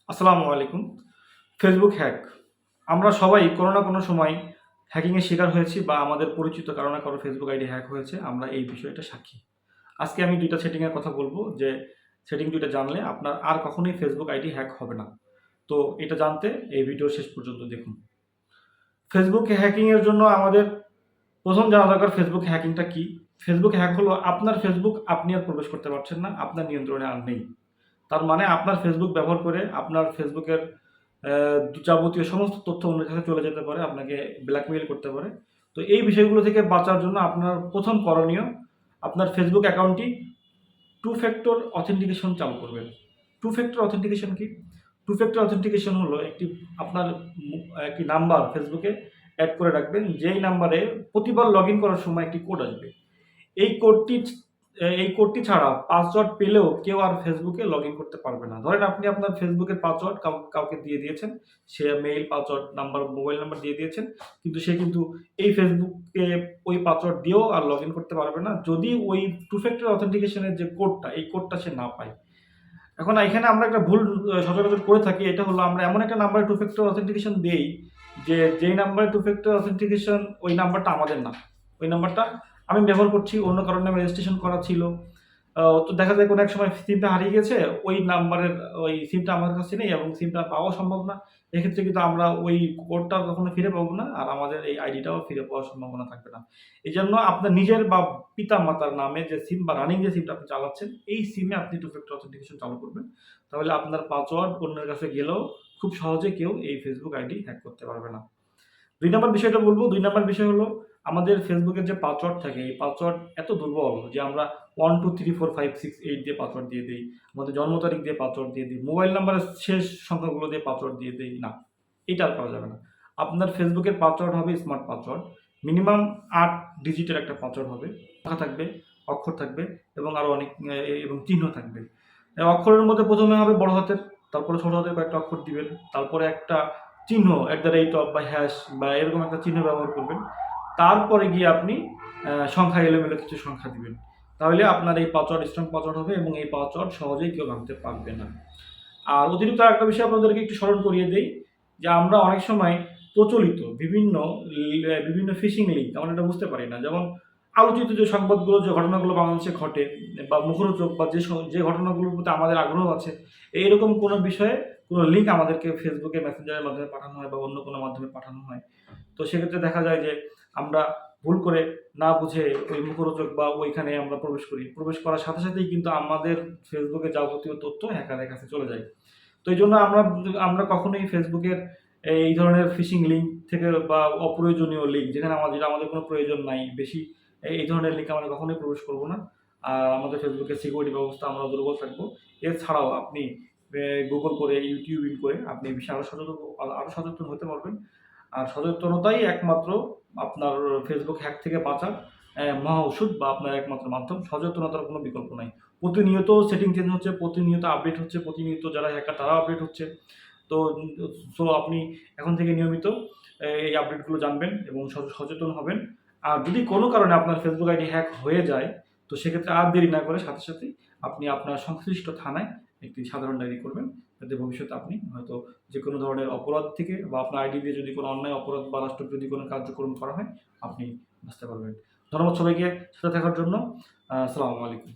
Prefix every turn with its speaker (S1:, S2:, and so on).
S1: আসসালামু আলাইকুম। Facebook hack. আমরা সবাই কোনো না কোনো সময় হ্যাকিংয়ের শিকার হয়েছি বা আমাদের পরিচিত কারো না কারো ফেসবুক আইডি হ্যাক হয়েছে। আমরা এই বিষয়টা সাক্ষী। আজকে আমি ২ টা সেটিংয়ের কথা বলব যে সেটিং ২ টা জানলে আপনার আর কখনোই ফেসবুক আইডি হ্যাক হবে না। তো এটা জানতে এই ভিডিও শেষ পর্যন্ত দেখুন। ফেসবুক হ্যাকিংয়ের জন্য আমাদের ১ম জানা দরকার ফেসবুক হ্যাকিংটা কি? ফেসবুক হ্যাক হলো আপনার ফেসবুক আপনি আর প্রবেশ করতে পারছেন না। আপনার নিয়ন্ত্রণে আর নেই। তার মানে আপনার ফেসবুক ব্যবহার করে আপনার ফেসবুকের যাবতীয় সমস্ত তথ্য অন্যের কাছে চলে যেতে পারে, আপনাকে ব্ল্যাকমেইল করতে পারে। তো এই বিষয়গুলো থেকে বাঁচার জন্য আপনার ১ম করণীয় আপনার ফেসবুক অ্যাকাউন্টটি টু ফ্যাক্টর অথেন্টিকেশন চালু করবেন। টু ফ্যাক্টর অথেন্টিকেশন কি? টু ফ্যাক্টর অথেন্টিকেশন হলো আপনার একটি নাম্বার ফেসবুকে এড করে রাখবেন, যেই নাম্বারে প্রতিবার লগইন করার সময় একটি কোড আসবে। এই কোডটি এই কোডটি ছাড়া পাসওয়ার্ড পেলেও কেউ আর ফেসবুকে লগইন করতে পারবে না। ধরেন আপনি আপনার ফেসবুকের পাসওয়ার্ড কাউকে দিয়ে দিয়েছেন। সে মেইল, পাসওয়ার্ড, মোবাইল নাম্বার দিয়ে দিয়েছেন। কিন্তু সে এই ফেসবুকে ওই পাসওয়ার্ড দিয়েও আর লগইন করতে পারবে না, যদি ওই টু ফ্যাক্টর অথেন্টিকেশন এর যে কোডটা, এই কোডটা সে না পায়। এখন এখানে আমরা একটা ভুল সচরাচর করে থাকি। এটা হলো আমরা এমন একটা নাম্বারে টু ফ্যাক্টর অথেন্টিকেশন দেই যেই নাম্বারে টু ফ্যাক্টর অথেন্টিকেশন, ওই নাম্বারটা আমাদের না। ওই নাম্বারটা আমি ব্যবহার করছি, অন্য কারোর নামে রেজিস্ট্রেশন করা ছিল। তো দেখা যায় কোনো এক সময় সিমটা হারিয়ে গেছে। ওই নাম্বারের ওই সিমটা আমার কাছে নেই এবং সিমটা পাওয়া সম্ভব না। এক্ষেত্রে কিন্তু আমরা ওই কোডটা কখনো ফিরে পাবো না। আর আমাদের এই আইডিটাও ফিরে পাওয়ার সম্ভাবনা থাকবে না। এজন্য আপনার নিজের বা পিতা-মাতার নামে যে সিম বা রানিং যে সিমটা আপনি চালাচ্ছেন, এই সিমে আপনি টু ফ্যাক্টর অথেন্টিকেশন চালু করবেন। তাহলে আপনার পাসওয়ার্ড অন্যের কাছে গেলেও খুব সহজে কেউ এই ফেসবুক আইডি হ্যাক করতে পারবে না। ২ নাম্বার বিষয়টা বলব। ২ নাম্বার বিষয় হলো আমাদের ফেসবুকের যে পাসওয়ার্ড থাকে, এই পাসওয়ার্ড এত দুর্বল যে আমরা 1 2 3 4 5 6 8 দিয়ে পাসওয়ার্ড দিয়ে দেই। আমাদের জন্ম তারিখ দিয়ে পাসওয়ার্ড দিয়ে দিই। মোবাইল নাম্বারের শেষ সংখ্যাগুলো দিয়ে পাসওয়ার্ড দিয়ে দেই। না, এটা আর করা যাবে না। আপনার ফেসবুকের পাসওয়ার্ড হবে স্মার্ট পাসওয়ার্ড। মিনিমাম ৮ ডিজিটের একটা পাসওয়ার্ড হবে। সংখ্যা থাকবে, অক্ষর থাকবে এবং আরো অনেক এবং চিহ্ন থাকবে। অক্ষরের মধ্যে ১ম এ হবে বড় হাতের, তারপরে ছোট হাতের কয়েকটা অক্ষর দিবেন। তারপরে একটা চিহ্ন বা হ্যাশ বা এরকম একটা চিহ্ন ব্যবহার করবেন। তারপরে গিয়ে আপনি সংখ্যা, এলোমেলো কিছু সংখ্যা দিবেন। তাহলে আপনার এই পাসওয়ার্ড স্ট্রং পাসওয়ার্ড হবে এবং এই পাসওয়ার্ড সহজেই কেউ ভাঙতে পারবে না। আর অতিরিক্ত আরেকটা বিষয় আপনাদেরকে একটু স্মরণ করিয়ে দেই যে আমরা অনেক সময় প্রচলিত বিভিন্ন ফিশিং লিঙ্ক আমরা এটা বুঝতে পারি না। যেমন আলোচিত যে সংবাদগুলো, যে ঘটনাগুলো বাংলাদেশে ঘটে বা মুখরোচক বা যে ঘটনাগুলোর প্রতি আমাদের আগ্রহ আছে, এইরকম কোনো বিষয়ে কোনো লিঙ্ক আমাদেরকে ফেসবুকে মেসেঞ্জারের মাধ্যমে পাঠানো হয় বা অন্য কোনো মাধ্যমে পাঠানো হয়। তো সেক্ষেত্রে দেখা যায় যে আমরা ভুল করে না বুঝে ওই মুখরোচক বা ওইখানে আমরা প্রবেশ করি। প্রবেশ করার সাথে সাথেই কিন্তু আমাদের ফেসবুকের যাবতীয় তথ্য হ্যাকারের কাছে চলে যায়। তো এইজন্য আমরা কখনোই ফেসবুকের এই ধরনের ফিশিং লিঙ্ক থেকে বা অপ্রয়োজনীয় লিঙ্ক, যেটা আমাদের কোনো প্রয়োজন নাই, বেশি এই ধরনের লিঙ্কে আমরা কখনোই প্রবেশ করব না। আর আমাদের ফেসবুকের সিকিউরিটি ব্যবস্থা আমরা দুর্বল থাকবো। এছাড়াও আপনি গুগল করে, ইউটিউব করে আপনি এই বিষয়ে আরো সচেতন হতে পারবেন। আর সচেতনতাই একমাত্র আপনার ফেসবুক হ্যাক থেকে বাঁচার মহা ওষুধ বা আপনার একমাত্র মাধ্যম। সচেতনতার কোনো বিকল্প নাই। প্রতিনিয়ত সেটিং চেঞ্জ হচ্ছে, প্রতিনিয়ত আপডেট হচ্ছে, প্রতিনিয়ত যারা হ্যাকার তারাও আপডেট হচ্ছে। তো আপনি এখন থেকে নিয়মিত এই আপডেটগুলো জানবেন এবং সচেতন হবেন। আর যদি কোনো কারণে আপনার ফেসবুক আইডি হ্যাক হয়ে যায়, তো সেক্ষেত্রে আর দেরি না করে সাথে সাথেই আপনি আপনার সংশ্লিষ্ট থানায় একটি সাধারণ ডায়েরি করবেন। যাতে ভবিষ্যতে আপনি হয়তো যেকোনো ধরনের অপরাধ থেকে বা আপনার আইডি দিয়ে যদি কোনো অন্যায় অপরাধ বা রাষ্ট্রবিরোধী কোনো কার্যক্রম করা হয়, আপনি বাঁচতে পারবেন। ধন্যবাদ সবাইকে সাথে থাকার জন্য। আসসালামু আলাইকুম।